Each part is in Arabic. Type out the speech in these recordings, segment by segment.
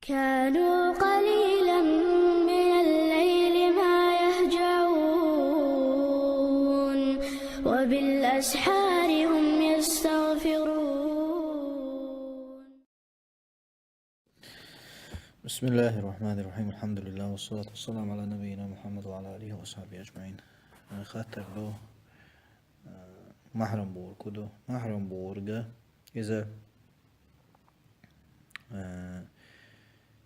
كانوا قليلا من الليل ما يهجعون وبالأسحار هم يستغفرون. بسم الله الرحمن الرحيم. الحمد لله والصلاة والسلام على نبينا محمد وعلى آله وصحبه أجمعين. خاطر له محرم بوركدو محرم بورجا إذا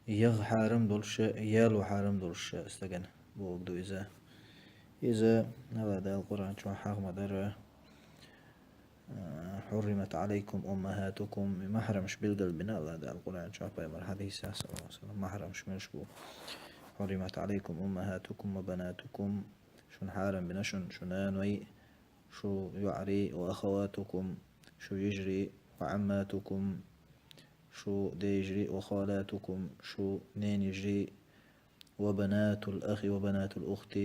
يغ حارم دولش يالو حارم دولش استجن بوجدو إذا هذا القرآن شو حق مدر حرمت عليكم أمهاتكم محرمش بالقلب هذا القرآن شو بيمر حديث صلى الله عليه وسلم محرمش مشبو حرمت عليكم أمهاتكم وبناتكم شون حارم بنشن شنانوي شو يعري وأخواتكم شو يجري وعماتكم شو ديجري وخالاتكم شو نين يجري وبنات الأخ وبنات الأخت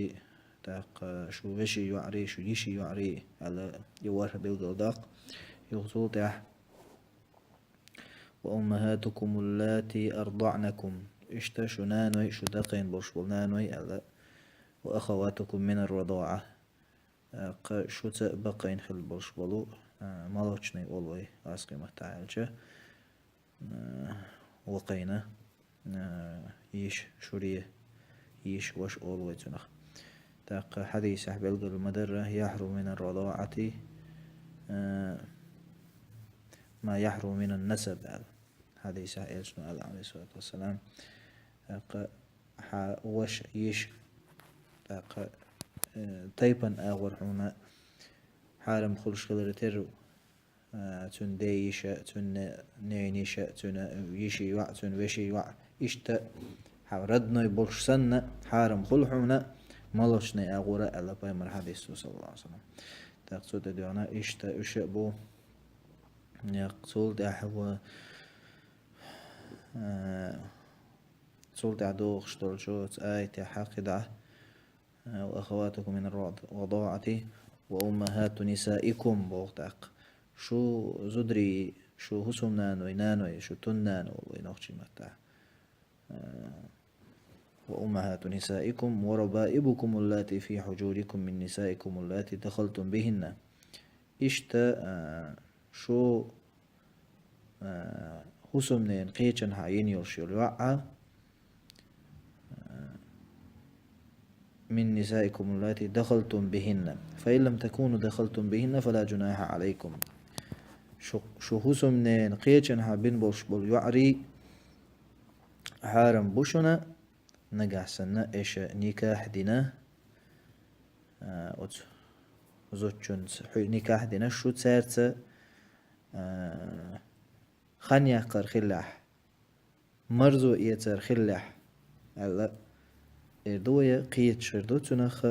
تاق شو وشي يعري شو يشي يعري على يوار بالقلداق يغزوطح وأمهاتكم اللاتي أرضعنكم إشتا شو نانوي شو دقين برشبول نانوي على وأخواتكم من الرضاعة شو بقين خل برشبولو مالوچني أولوي أسقي متعالجة وقينا يش شوريه يش وش أولوي تنخ تاق حديث أحبال المدرة يحرم من الرضاعة ما يحرم من النسب حديث إلسنا عليه الصلاة والسلام تاق وش يش تاق تيبن أغور حونا حارم خلش خلرتر تون ديشة تون نينيشة تون يشي وع تون وشي وع إشتا ردنا يبولش سنة حارم خلحونا ملوشني أغورا ألا بايمر حديث صلى الله عليه وسلم تقصد ديانا إشتا أشبو يقصد أحوى صلت عدوخ شتول شوت آية حاقدة وأخواتكم من الرضاعة وأمهات نسائكم بوغتاق شو زدري شو هسم نانوي نانوي شو تن نانو وينوخشي متاع وأمهات نسائكم وربائبكم اللاتي في حجوركم من نسائكم اللاتي دخلتم بهن إشتا شو هسم نين قيچن حاين يرشيل وعا من نسائكم اللاتي دخلتم بهن فإن لم تكونوا دخلتم بهن فلا جناح عليكم شو هسم نين قيچن حابين بوش بول يعري حارم بوشنا نجح سنة إيش نكاح دينا زوجون نكاح دينا شو تسارت خانيا قر خلاح مرزو يتر خلاح على إردوية قيت شردو تنخ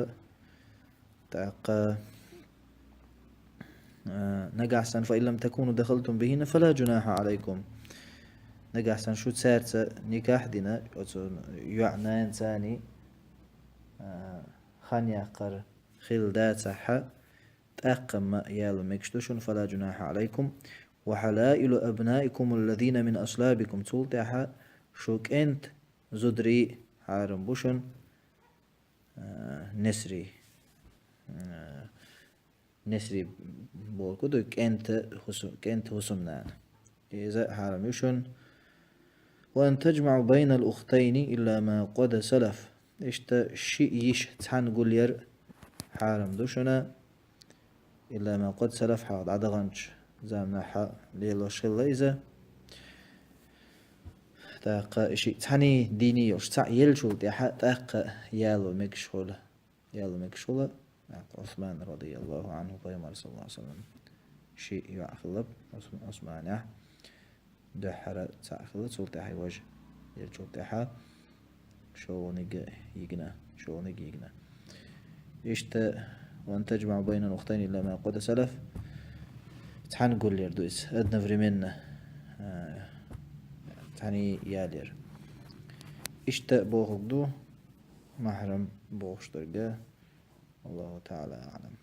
تاق نجح سن فإن لم تكونوا دخلتم بهن فلا جناح عليكم نجح سن شو تسارت نكاح دينا يعني إنساني خانيا قر خل دات صحة تأقم يالو مكشتوشن فلا جناح عليكم وحلائل أبنائكم الذين من أصلابكم تولتها شوك أنت زدري حارم بوشن نسري نسري بولكودو كأنت هسمنان إذا حارم يشن وأن تجمع بين الأختين إلا ما قد سلف إشتا شيء تحن قولير حارم دوشنا إلا ما قد سلف حاض عدغنش زامنا حا ليلو شلا إذا تاق شيء تحني ديني يوش تاع يلشول تاق يالو مكشولة عثمان رضي الله عنه بيمر صلى الله عليه وسلم شيء يعخلب عثمان دحرة تعخلب سولت حي وجه يلشول تاحا شو نج يجنا إشتا وأن تجمع بين الأختين إلا ما قد سلف تحن قول لير دويس أدنى فريمنا تحني يالير إشتا بوغدو محرم بوغشترقا الله تعالى أعلم.